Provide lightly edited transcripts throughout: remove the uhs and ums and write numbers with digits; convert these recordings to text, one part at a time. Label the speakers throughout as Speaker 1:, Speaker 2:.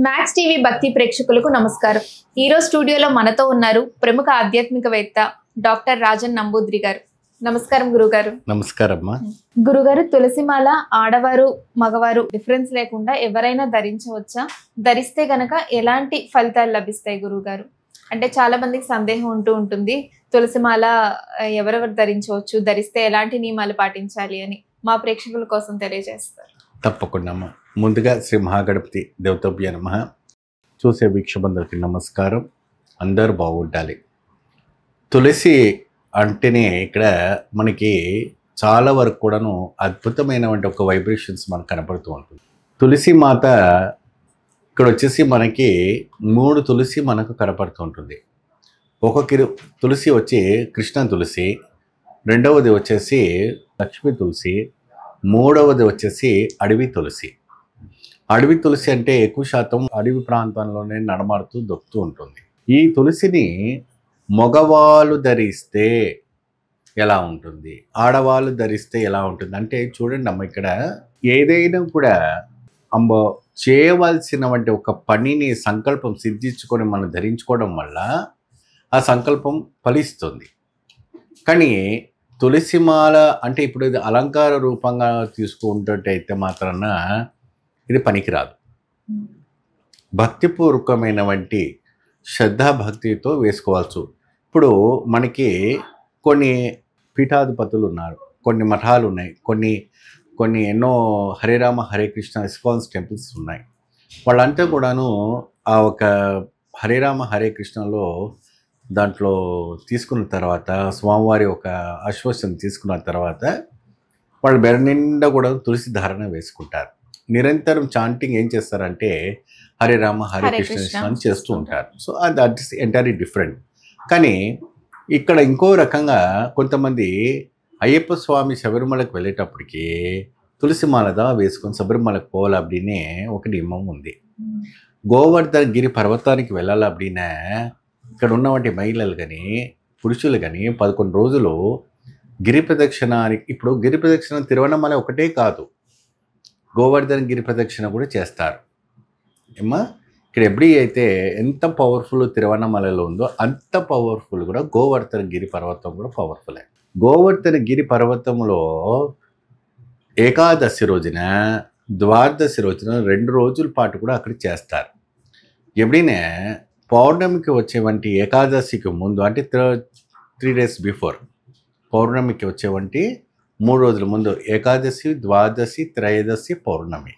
Speaker 1: Max TV భక్తి ప్రేక్షకులకు నమస్కారం. ఈరోజు స్టూడియోలో మనతో ఉన్నారు ప్రముఖ ఆధ్యాత్మికవేత్త డాక్టర్ రాజన్ నంబూద్రి గారు. నమస్కారం గురుగారు.
Speaker 2: నమస్కారమ్మా.
Speaker 1: గురుగారు, తులసిమాల ఆడవారు మగవారు డిఫరెన్స్ లేకుండా ఎవరైనా ధరించవచ్చా? ధరిస్తే గనక ఎలాంటి ఫలితాలు లభిస్తాయి గురుగారు? అంటే చాలా మందికి సందేహం ఉంటుంది, తులసిమాల ఎవరెవరు ధరించవచ్చు, ధరిస్తే ఎలాంటి నియమాలు పాటించాలి అని మా ప్రేక్షకుల కోసం తెలియజేస్తారు.
Speaker 2: తప్పకుండా అమ్మా. ముందుగా శ్రీ మహాగణపతి దేవతభ్య నమః. చూసే వీక్షబంధులకి నమస్కారం. అందరూ బాగుండాలి. తులసి అంటేనే ఇక్కడ మనకి చాలా వరకు కూడాను అద్భుతమైనటువంటి ఒక వైబ్రేషన్స్ మనకు కనపడుతూ ఉంటుంది. తులసి మాత ఇక్కడ వచ్చేసి మనకి 3 తులసి మనకు కనపడుతూ ఉంటుంది. ఒక్కొక్క తులసి వచ్చి కృష్ణ తులసి, రెండవది వచ్చేసి లక్ష్మీ తులసి, మూడవది వచ్చేసి అడవి తులసి. అడవి తులసి అంటే ఎక్కువ శాతం అడవి ప్రాంతంలోనే నడమాడుతూ దొక్కుతూ ఉంటుంది. ఈ తులసిని మగవాళ్ళు ధరిస్తే ఎలా ఉంటుంది, ఆడవాళ్ళు ధరిస్తే ఎలా ఉంటుంది అంటే చూడండి అమ్మ, ఇక్కడ ఏదైనా కూడా చేయవలసినటువంటి ఒక పనిని సంకల్పం సిద్ధించుకొని మనం ధరించుకోవడం వల్ల ఆ సంకల్పం ఫలిస్తుంది. కానీ తులసిమాల అంటే ఇప్పుడు ఇది అలంకార రూపంగా తీసుకుంటే మాత్రాన ఇది పనికిరాదు. భక్తిపూర్వకమైనటువంటి శ్రద్ధాభక్తితో వేసుకోవచ్చు. ఇప్పుడు మనకి కొన్ని పీఠాధిపతులు ఉన్నారు, కొన్ని మఠాలు ఉన్నాయి, కొన్ని ఎన్నో హరే రామ హరే కృష్ణ ఇస్కాన్స్ టెంపుల్స్ ఉన్నాయి. వాళ్ళంతా కూడాను ఆ ఒక హరే రామ హరే కృష్ణలో దాంట్లో తీసుకున్న తర్వాత, స్వామివారి ఒక ఆశ్వాసన తీసుకున్న తర్వాత వాళ్ళు బెర నిండా కూడా తులసి ధారణ వేసుకుంటారు. నిరంతరం చాంటింగ్ ఏం చేస్తారంటే హరే రామ హరే కృష్ణ అని చేస్తూ ఉంటారు. So that is entirely different. కానీ ఇక్కడ ఇంకో రకంగా కొంతమంది అయ్యప్ప స్వామి శబరిమలకు వెళ్ళేటప్పటికి తులసిమాలదా వేసుకొని శబరిమలకు పోవాలి అప్పుడినే ఒక నియమం ఉంది. గోవర్ధన గిరి పర్వతానికి వెళ్ళాలి అప్పుడినా ఇక్కడ ఉన్నటువంటి మహిళలు కానీ పురుషులు కానీ 11 రోజులు గిరి ప్రదక్షిణానికి, ఇప్పుడు గిరి ప్రదక్షిణ తిరువణమల ఒకటే కాదు, గోవర్ధన గిరి ప్రదక్షిణ కూడా చేస్తారు ఏమ్మా. ఇక్కడ ఎప్పుడు అయితే ఎంత పవర్ఫుల్ తిరువణమలలో ఉందో అంత పవర్ఫుల్ కూడా గోవర్ధన గిరి పర్వతం కూడా పవర్ఫుల్. గోవర్ధన గిరి పర్వతంలో ఏకాదశి రోజున, ద్వాదశి రోజున 2 రోజుల పాటు కూడా అక్కడ చేస్తారు. ఎప్పుడైనా పౌర్ణమికి వచ్చేవంటి ఏకాదశికి ముందు అంటే 3 days బిఫోర్, పౌర్ణమికి వచ్చేవంటి 3 రోజుల ముందు ఏకాదశి, ద్వాదశి, త్రయోదశి, పౌర్ణమి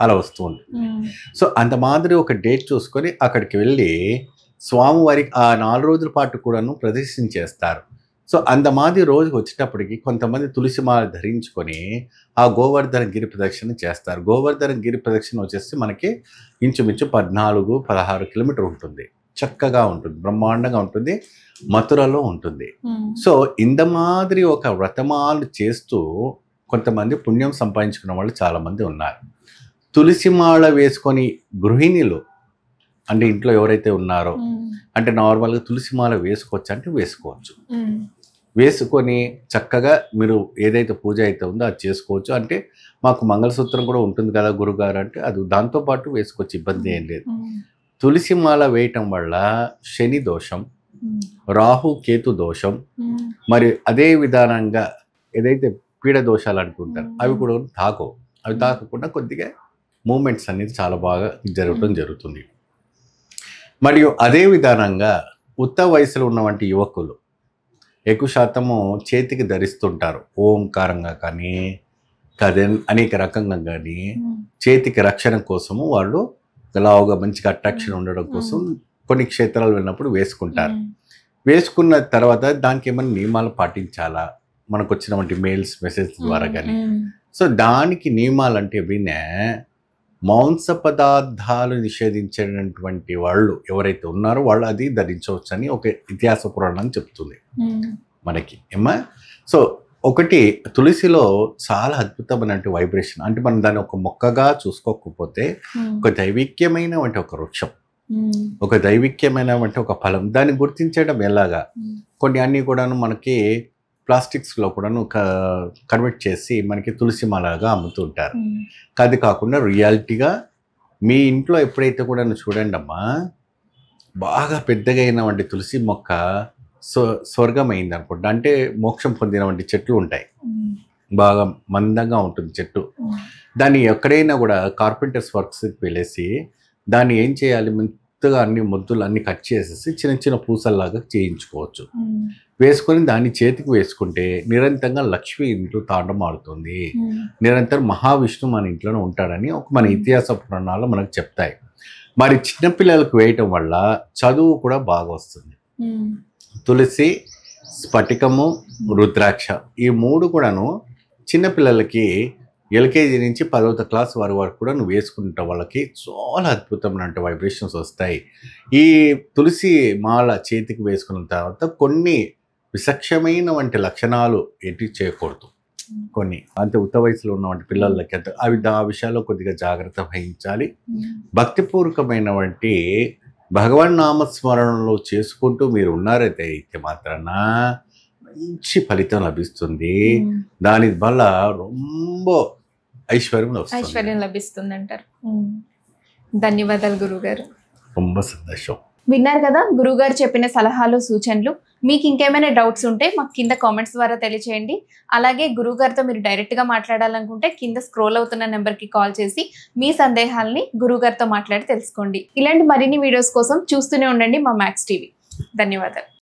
Speaker 2: అలా వస్తూ ఉంటుంది. సో అంత మాదిరి ఒక డేట్ చూసుకొని అక్కడికి వెళ్ళి స్వామివారికి ఆ 4 రోజుల పాటు కూడాను ప్రదర్శన చేస్తారు. సో అంత మాదిరి రోజుకి వచ్చేటప్పటికి కొంతమంది తులసిమాల ధరించుకొని ఆ గోవర్ధన గిరి ప్రదక్షిణ చేస్తారు. గోవర్ధన గిరి ప్రదక్షిణ వచ్చేసి మనకి ఇంచుమించు 14-16 కిలోమీటర్ ఉంటుంది. చక్కగా ఉంటుంది, బ్రహ్మాండంగా ఉంటుంది, మథురలో ఉంటుంది. సో ఇంత మాదిరి ఒక వ్రతమాలు చేస్తూ కొంతమంది పుణ్యం సంపాదించుకున్న వాళ్ళు చాలామంది ఉన్నారు. తులసిమాల వేసుకొని గృహిణులు అంటే ఇంట్లో ఎవరైతే ఉన్నారో అంటే నార్మల్గా తులసిమాల వేసుకోవచ్చు అంటే వేసుకోవచ్చు. వేసుకొని చక్కగా మీరు ఏదైతే పూజ అయితే ఉందో అది చేసుకోవచ్చు. అంటే మాకు మంగళసూత్రం కూడా ఉంటుంది కదా గురుగారు అంటే అది దాంతోపాటు వేసుకోవచ్చు, ఇబ్బంది ఏం లేదు. తులసిమాల వేయటం వల్ల శని దోషం, రాహు కేతు దోషం, మరి అదే విధానంగా ఏదైతే పీడ దోషాలు అంటుంటారు అవి కూడా తాకవు. అవి తాకకుండా కొద్దిగా మూమెంట్స్ అనేది చాలా బాగా జరగటం జరుగుతుంది. మరియు అదే విధానంగా ఉత్త వయసులో ఉన్నటువంటి యువకులు ఎక్కువ శాతము చేతికి ధరిస్తుంటారు. ఓంకారంగా కానీ అనేక రకంగా కానీ చేతికి రక్షణ కోసము వాళ్ళు లావుగా మంచిగా అట్రాక్షన్ ఉండడం కోసం కొన్ని క్షేత్రాలు వెళ్ళినప్పుడు వేసుకుంటారు. వేసుకున్న తర్వాత దానికి ఏమైనా నియమాలు పాటించాలా మనకు వచ్చినటువంటి మెయిల్స్ మెసేజ్ ద్వారా కానీ. సో దానికి నియమాలు అంటే ఏమైనా మాంస పదార్థాలు నిషేధించేటటువంటి వాళ్ళు ఎవరైతే ఉన్నారో వాళ్ళు అది ధరించవచ్చు అని ఒక ఇతిహాస పురాణం చెప్తుంది మనకి ఏమా. సో ఒకటి తులసిలో చాలా అద్భుతమైనటువంటి వైబ్రేషన్ అంటే మనం దాన్ని ఒక మొక్కగా చూసుకోకపోతే ఒక దైవిక్యమైనటువంటి ఒక వృక్షం, ఒక దైవిక్యమైనటువంటి ఒక ఫలం. దాన్ని గుర్తించడం ఎలాగా, కొన్ని అన్నీ కూడాను మనకి ప్లాస్టిక్స్లో కూడాను కన్వర్ట్ చేసి మనకి తులసి మాలగా అమ్ముతుంటారు. అది కాకుండా రియాలిటీగా మీ ఇంట్లో ఎప్పుడైతే కూడా చూడండి అమ్మా, బాగా పెద్దగా అయిన వంటి తులసి మొక్క స్వర్గం అయింది అనుకుంటా, అంటే మోక్షం పొందిన వంటి చెట్లు ఉంటాయి. బాగా మందంగా ఉంటుంది చెట్టు. దాన్ని ఎక్కడైనా కూడా కార్పెంటర్స్ వర్క్స్కి వెళ్ళేసి దాన్ని ఏం చేయాలి, మెత్తగా అన్ని మొద్దులు అన్ని కట్ చేసేసి చిన్న చిన్న పూసల్లాగా చేయించుకోవచ్చు. వేసుకొని దాన్ని చేతికి వేసుకుంటే నిరంతరంగా లక్ష్మి ఇంట్లో తాండం ఆడుతుంది, నిరంతరం మహావిష్ణు మన ఇంట్లోనే ఉంటాడని ఒక మన ఇతిహాస పురాణాలు మనకు చెప్తాయి. మరి చిన్నపిల్లలకు వేయటం వల్ల చదువు కూడా బాగా వస్తుంది. తులసి, స్ఫటికము, రుద్రాక్ష ఈ 3 కూడాను చిన్నపిల్లలకి ఎల్కేజీ నుంచి 10వ క్లాస్ వరకు కూడా నువ్వు వేసుకుంటే వాళ్ళకి చాలా అద్భుతమైన వైబ్రేషన్స్ వస్తాయి. ఈ తులసి మాల చేతికి వేసుకున్న తర్వాత కొన్ని విశక్షమైన వంటి లక్షణాలు ఏంటి చేయకూడదు. కొన్ని అంతే ఉత్త వయసులో ఉన్నటువంటి పిల్లలకి ఆ విషయాల్లో కొద్దిగా జాగ్రత్త వహించాలి. భక్తిపూర్వకమైన వంటి భగవన్ నామస్మరణలో చేసుకుంటూ మీరు ఉన్నారైతే మాత్రాన మంచి ఫలితం లభిస్తుంది. దాని వల్ల రొంబ ఐశ్వర్యం
Speaker 1: లభిస్తుంది అంటారు. ధన్యవాదాలు గురుగారు.
Speaker 2: రొంబ సంతోషం.
Speaker 1: విన్నారు కదా గురుగారు చెప్పిన సలహాలు, సూచనలు. మీకు ఇంకేమైనా డౌట్స్ ఉంటే మాకు కింద కామెంట్స్ ద్వారా తెలియచేయండి. అలాగే గురుగారితో మీరు డైరెక్ట్గా మాట్లాడాలనుకుంటే కింద స్క్రోల్ అవుతున్న నెంబర్కి కాల్ చేసి మీ సందేహాలని గురుగారితో మాట్లాడి తెలుసుకోండి. ఇలాంటి మరిన్ని వీడియోస్ కోసం చూస్తూనే ఉండండి మా మ్యాక్స్ టీవీ. ధన్యవాదాలు.